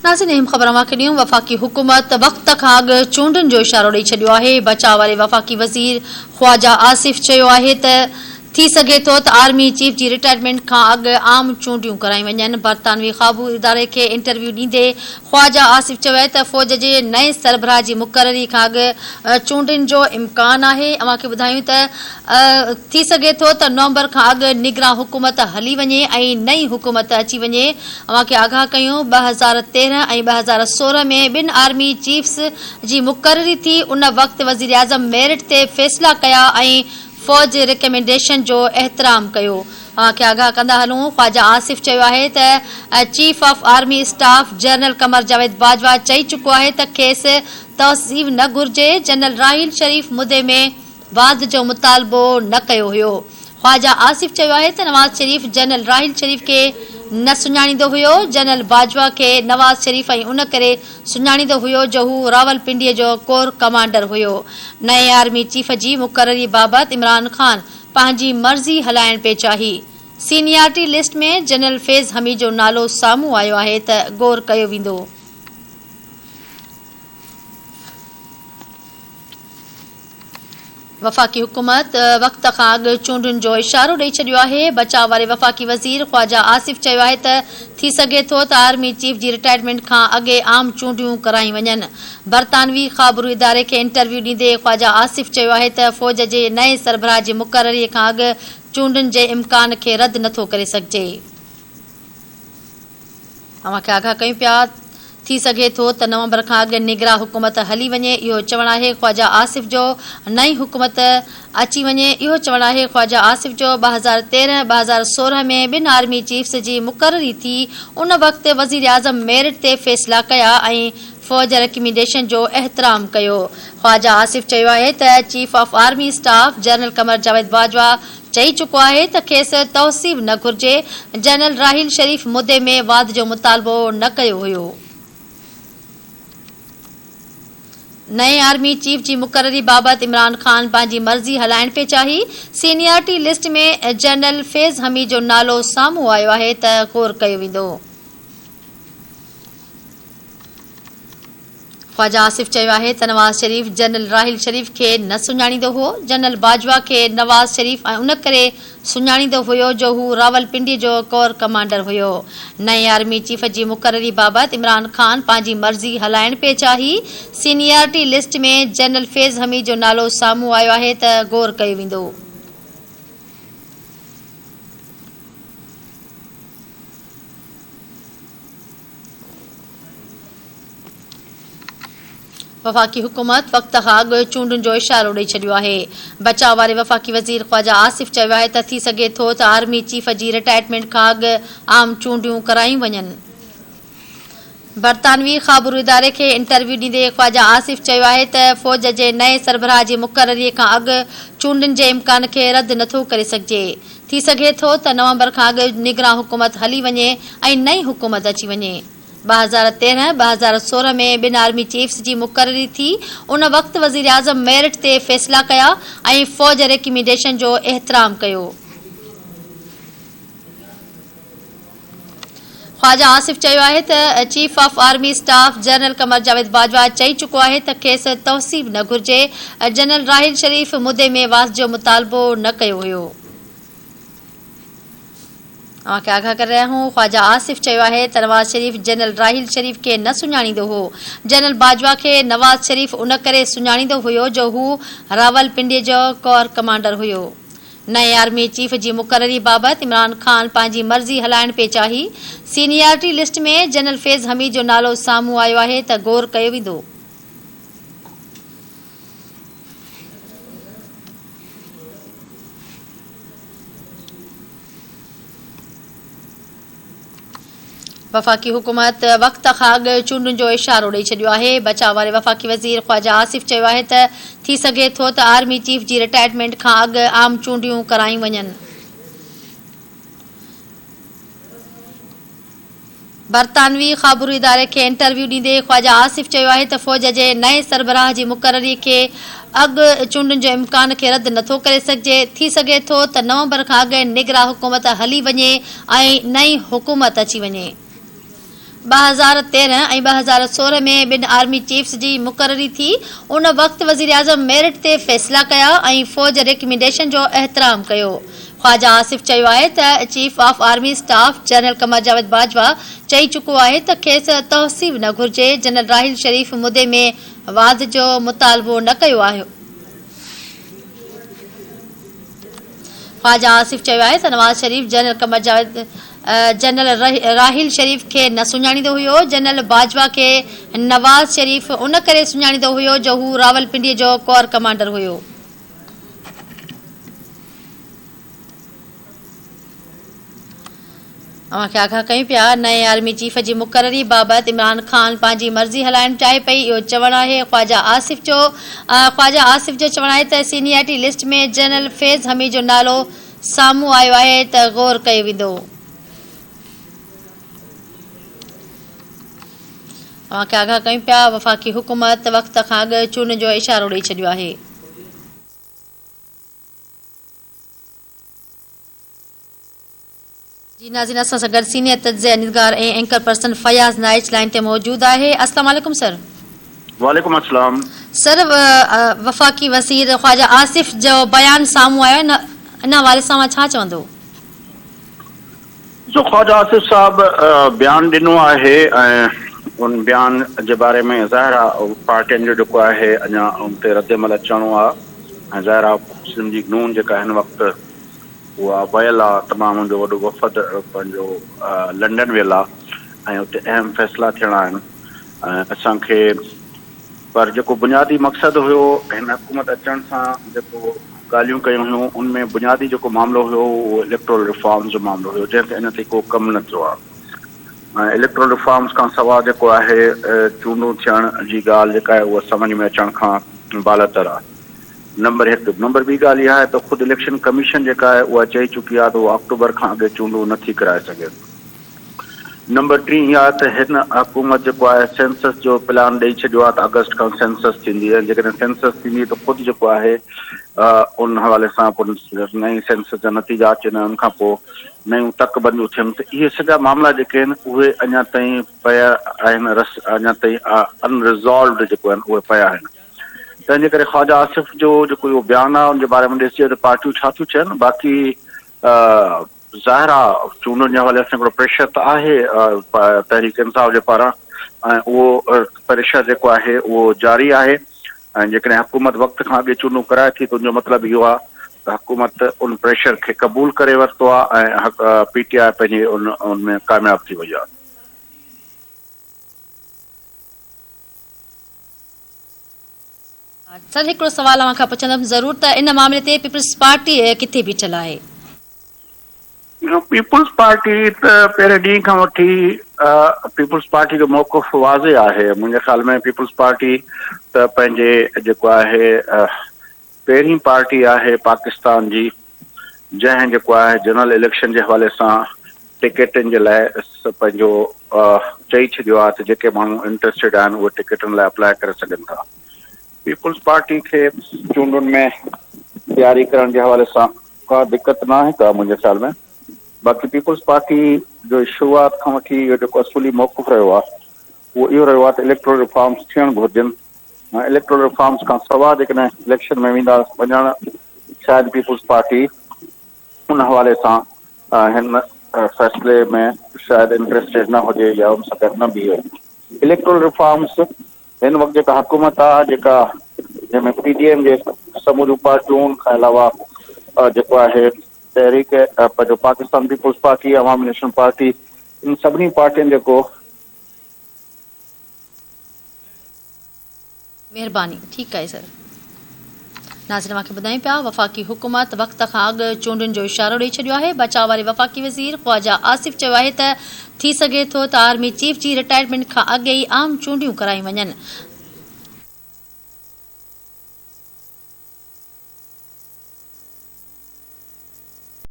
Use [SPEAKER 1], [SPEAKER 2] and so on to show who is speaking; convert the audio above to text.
[SPEAKER 1] नाज़रीन, अहम ख़बर के ॾियूं। वफ़ाक़ी हुकूमत वक़्त खां अॻु चूंडुनि जो इशारो ॾेई छॾियो आहे। बचाव वारे वफ़ाक़ी वज़ीर ख़्वाजा आसिफ़ चयो आहे त थी सघे थो त आर्मी चीफ जी रिटायरमेंट खां अॻु आम चूंडियूं कराई वञनि। बरतानवी ख़ाबू इदारे खे इंटरव्यू ॾींदे ख़्वाजा आसिफ़ चयो आहे त फ़ौज जे नए सरबराह जी मुक़ररी खां अॻु चूंडुनि जो इम्कान आहे। अव्हांखे ॿुधायूं त थी सघे थो त नवंबर खां अॻु निगरान हुकूमत हली वञे ऐं नई हुकूमत अची वञे। अव्हांखे आगाह कयूं 2013 ऐं 2016 में ॿिनि आर्मी चीफ्स जी मुक़ररी थी। उन वक़्तु वज़ीर आज़म मेरिट ते फ़ैसिला कया ऐं फ़ौज रिकमेंडेशन जो एहतराम कयो। अव्हांखे आगाह कंदा हलूं, ख़्वाजा आसिफ़ चयो आहे त chief of army staff general Qamar Javed Bajwa चई चुको आहे त खेसि तहसीब न घुर्जे। जनरल राहिल शरीफ़ मुदे में वाद जो मुतालबो न कयो हुयो। ख़्वाजा आसिफ़ चयो आहे त नवाज़ शरीफ़ जनरल राहिल शरीफ़ खे न सुञाणींदो हुयो। जनरल बाजवा खे नवाज़ शरीफ़ ऐं उन करे सुञाणींदो हुयो जो हू रावलपिंडीअ जो कोर कमांडर हुयो। नए आर्मी चीफ जी मुक़ररी बाबति इमरान ख़ान पंहिंजी मर्ज़ी हलाइण पिए चाही। सीनियरिटी लिस्ट में जनरल फैज़ हमीद जो नालो साम्हूं आयो आहे त गौर कयो वेंदो। वफ़ाक़ी हुकूमत वक़्त खां अॻु चूंडुनि जो इशारो ॾेई छॾियो आहे। बचाव वारे वफ़ाक़ी वज़ीर ख़्वाजा आसिफ़ चयो आहे त थी सघे थो त आर्मी चीफ जी रिटायरमेंट खां अॻे आम चूंडियूं कराई वञनि। बरतानवी ख़ाबरू इदारे खे इंटरव्यू ॾींदे ख़्वाजा आसिफ़ चयो आहे त फ़ौज जे नए सरबराह जी मुक़ररीअ खां अॻु चूंडुनि जे इम्कान खे रद्द नथो करे सघिजे। अव्हांखे आगाह कयूं पिया, थी सघे थो त नवंबर खां अॻु निगरान हुकूमत हली वञे। इहो चवणु आहे ख़्वाजा आसिफ़ जो। नई हुकूमत अची वञे, इहो चवणु आहे ख़्वाजा आसिफ़ जो। 2013-2016 में ॿिनि आर्मी चीफ्स जी मुक़ररी थी। उन वक़्तु वज़ीर आज़म मेरिट ते फ़ैसिला कया ऐं फ़ौज रिकमेंडेशन जो एहतराम कयो। ख़्वाजा आसिफ़ चयो आहे त chief of army staff general Qamar Javed Bajwa चई चुको आहे त खेसि तहसीब न घुर्जे। जनरल राहिल शरीफ़ मुदे में वाद जो मुतालबो न कयो हुयो। नए आर्मी चीफ जी मुक़ररी बाबति इमरान ख़ान पंहिंजी मर्ज़ी हलाइण पिए चाही। सीनियरिटी लिस्ट में जनरल फैज़ हमीद जो नालो साम्हूं आयो आहे त गौर कयो वेंदो। ख़्वाजा आसिफ़ चयो आहे त नवाज़ शरीफ़ जनरल राहिल शरीफ़ खे न सुञाणींदो हो। जनरल बाजवा खे नवाज़ शरीफ़ ऐं उन करे सुञाणींदो हुयो जो हू रावलपिंडी जो कोर कमांडर हुयो। नए आर्मी चीफ जी मुक़ररी बाबति इमरान ख़ान पंहिंजी मर्ज़ी हलाइण पिए चाही। सीनियरिटी लिस्ट में जनरल फैज़ हमीद जो नालो साम्हूं आयो आहे त गौर कयो वेंदो। वफ़ाक़ी हुकूमत वक़्त खां अॻु चूंडुनि जो इशारो ॾेई छॾियो आहे। बचाव वारे वफ़ाक़ी वज़ीर ख़्वाजा आसिफ़ चयो आहे त थी सघे थो त आर्मी चीफ जी रिटायरमेंट खां अॻु आम चूंडियूं करायूं वञनि। बरतानवी ख़ाबरू इदारे खे इंटरव्यू ॾींदे ख़्वाजा आसिफ़ चयो आहे त फ़ौज जे नए सरबराह जी मुक़ररीअ खां अॻु चूंडुनि जे इम्कान खे रद्द नथो करे सघिजे। थी सघे थो त नवंबर खां अॻु निगरान हुकूमत हली वञे ऐं नई हुकूमत अची वञे। 2013-2016 में ॿिनि आर्मी चीफ्स जी मुक़ररी थी। उन वक़्तु वज़ीर आज़म मेरिट ते फ़ैसिला कया ऐं फ़ौज रिकमेंडेशन जो एहतराम कयो। ख़्वाजा आसिफ़ चयो आहे त chief of army staff general Qamar Javed Bajwa चई चुको आहे त खेसि तहसीब न घुर्जे। जनरल राहिल शरीफ़ मुदे में वाद जो मुतालबो न कयो हुयो। अव्हांखे आगाह करे रहिया आहियूं, ख़्वाजा आसिफ़ चयो आहे त नवाज़ शरीफ़ जनरल राहिल शरीफ़ खे न सुञाणींदो हो। जनरल बाजवा खे नवाज़ शरीफ़ उन करे सुञाणींदो हुयो जो हू रावलपिंडीअ जो कोर कमांडर हुयो। नए आर्मी चीफ जी मुक़ररी बाबति इमरान ख़ान पंहिंजी मर्ज़ी हलाइण पिए चाही। सीनियरिटी लिस्ट में जनरल फैज़ हमीद जो नालो साम्हूं आयो आहे त गौर कयो वेंदो। वफ़ाक़ी हुकूमत वक़्त खां अॻु चूंडुनि जो इशारो ॾेई छॾियो आहे। बचाव वारे वफ़ाक़ी वज़ीर ख़्वाजा आसिफ़ चयो आहे त थी सघे थो त आर्मी चीफ जी रिटायरमेंट खां अॻु आम चूंडियूं करायूं वञनि। बरतानवी ख़ाबरू इदारे खे इंटरव्यू ॾींदे ख़्वाजा आसिफ़ चयो आहे त फ़ौज जे नए सरबराह जी मुक़ररीअ खे अॻु चूंडुनि जो इम्कान खे रद्द नथो करे सघिजे। थी सघे थो त नवंबर खां अॻु निगरान हुकूमत हली वञे ऐं नई हुकूमत अची वञे। 2013 ऐं 2016 में ॿिनि आर्मी चीफ्स जी मुक़ररी थी। उन वक़्तु वज़ीर आज़म मेरिट ते फ़ैसिला कया ऐं फ़ौज रिकमेंडेशन जो एहतराम कयो। ख़्वाजा आसिफ चयो आहे त chief of army staff general Qamar Javed Bajwa चई चुको आहे त खेसि तहसीब न घुर्जे। जनरल राहिल शरीफ़ मुदे में वाध जो मुतालबो न कयो आहे। ख़्वाजा आसिफ चयो आहे त नवाज़ शरीफ़ जनरल कमर जावेद जनरल राहिल शरीफ़ खे न सुञाणींदो हुयो। जनरल बाजवा खे नवाज़ शरीफ़ उन करे सुञाणींदो हुयो जो हू रावलपिंडीअ जो कोर कमांडर हुयो। अवांखे आगाह कयूं पिया नए आर्मी चीफ जी मुक़ररी बाबति इमरान ख़ान पंहिंजी मर्ज़ी हलाइणु चाहे पई, इहो चवणु आहे ख़्वाजा आसिफ जो चवणु आहे त सीनियरिटी लिस्ट में जनरल फैज़ हमीद जो नालो साम्हूं आयो आहे त ग़ौर कयो वेंदो। अवांखे आगाह कयूं पिया वफ़ाक़ी हुकूमत वक़्त खां अॻु चूंड जो इशारो ॾेई छॾियो आहे। जी नाज़रीन, असां सां गॾु सीनियर तज्ज़िया निगार ऐं एंकर पर्सन फयाज़ नाइच लाइन ते मौजूद आहे। अस्सलाम वालेकुम सर।
[SPEAKER 2] वालेकुम अस्सलाम
[SPEAKER 1] सर, वफ़ाक़ी वज़ीर ख़्वाजा आसिफ जो बयान साम्हूं आयो न, इन हवाले सां मां छा चवंदो?
[SPEAKER 2] जो ख्वाजा आसिफ साहब बयान ॾिनो आहे ऐं उन बयान जे बारे में ज़ाहिर आहे पार्टियुनि जो जेको आहे अञा उन ते रद्दमल अचणो आहे ऐं ज़ाहिर आहे मुस्लिम लीग नून जेका हिन वक़्तु उहा वियल आहे, तमामु उनजो वॾो वफ़द पंहिंजो लंडन वियल आहे ऐं उते अहम फ़ैसिला थियणा आहिनि ऐं असांखे पर जेको बुनियादी मक़सदु हुयो हिन हुकूमत अचण सां जेको ॻाल्हियूं कयूं हुयूं उनमें बुनियादी जेको मामिलो हुयो उहो इलेक्टोरल रिफॉर्म जो मामिलो हुयो जंहिं ते अञा ताईं को कमु न थियो आहे ऐं इलेक्टोरल रिफॉर्म्स खां सवाइ जेको आहे चूंडूं थियण जी ॻाल्हि जेका आहे उहा सम्झ में अचण खां बालतर आहे। नंबर 1। नंबर 2 ॻाल्हि इहा आहे त ख़ुदि इलेक्शन कमीशन जेका आहे उहा चई चुकी आहे त उहा अक्टूबर खां अॻु चूंडूं नथी कराए सघे। नंबर 3 इहा आहे त हिन हुकूमत जेको आहे सेंसस जो प्लान ॾेई छॾियो आहे त अगस्त खां सेंसस थींदी आहे। जेकॾहिं सेंसस थींदी त ख़ुदि जेको आहे उन हवाले सां पोइ नई सेंसस जा नतीजा अचनि उनखां पोइ नयूं तकबंदियूं थियनि त इहे सॼा मामला जेके आहिनि उहे अञा ताईं पिया आहिनि, अञा ताईं अनरिज़ॉल्वड जेको आहिनि उहे पिया आहिनि। तंहिंजे करे ख्वाजा आसिफ जो जेको इहो बयानु आहे उनजे बारे में ॾिसिजे त पार्टियूं छा थियूं चवनि। बाक़ी ज़ाहिर आहे चूंडुनि जे हवाले सां हिकिड़ो प्रेशर त आहे तहरीक इंसाफ़ जे पारां ऐं उहो प्रेशर जेको आहे उहो जारी आहे ऐं जेकॾहिं हुकूमत वक़्त खां अॻु चूंडूं कराए थी त उनजो मतिलबु इहो आहे त हुकूमत उन प्रेशर खे क़बूल करे वरितो आहे ऐं PTI पंहिंजे उनमें कामयाबु थी वई आहे।
[SPEAKER 1] सर, हिकिड़ो सवाल अवां खां पुछंदमि ज़रूर त इन मामले ते पीपल्स पार्टी किथे बीठल आहे?
[SPEAKER 2] पीपल्स पार्टी त पहिरें ॾींहं खां वठी पीपल्स पार्टी जो मौक़िफ़ वाज़े आहे। मुंहिंजे ख़्याल में पीपल्स पार्टी त पंहिंजे जेको आहे पहिरीं पार्टी आहे पाकिस्तान जी जंहिं जेको आहे जनरल इलेक्शन जे हवाले सां टिकटनि जे लाइ पंहिंजो चई छॾियो आहे त जेके माण्हू इंट्रस्टेड आहिनि उहे टिकटनि लाइ अप्लाई करे सघनि था। पीपल्स पार्टी खे चूंडुनि में तयारी करण जे हवाले सां का दिक़त न आहे का मुंहिंजे ख़्याल में। बाक़ी पीपल्स पार्टी जो शुरूआत खां वठी इहो जेको असुली मौक़िफ़ रहियो आहे उहो इहो रहियो आहे त इलेक्टोरल रिफॉर्म्स थियणु घुरिजनि ऐं इलेक्टोरल रिफॉर्म्स खां सवाइ जेकॾहिं इलेक्शन में वेंदा वञण शायदि पीपल्स पार्टी उन हवाले सां हिन फ़ैसिले में शायदि इंट्रस्टेड न हुजे या उन सां गॾु न बीहे। इलेक्टोरल रिफॉर्म्स हिन वक़्तु जेका हुकूमत आहे जेका जंहिंमें PDM जे समूरियूं पार्टियूं खां अलावा जेको आहे तहरीक पंहिंजो पाकिस्तान पीपल्स पार्टी, अवामी नेशनल पार्टी, इन सभिनी पार्टियुनि जेको
[SPEAKER 1] महिरबानी। ठीकु आहे सर। नाज़रीन, मूंखे ॿुधायूं पिया वफ़ाक़ी हुकूमत वक़्त खां अॻु चूंडुनि जो इशारो ॾेई छॾियो आहे। बचाव वारे वफ़ाक़ी वज़ीर ख़्वाजा आसिफ चयो आहे त थी सघे थो त आर्मी चीफ जी रिटायरमेंट खां अॻु ई आम चूंडियूं करायूं वञनि।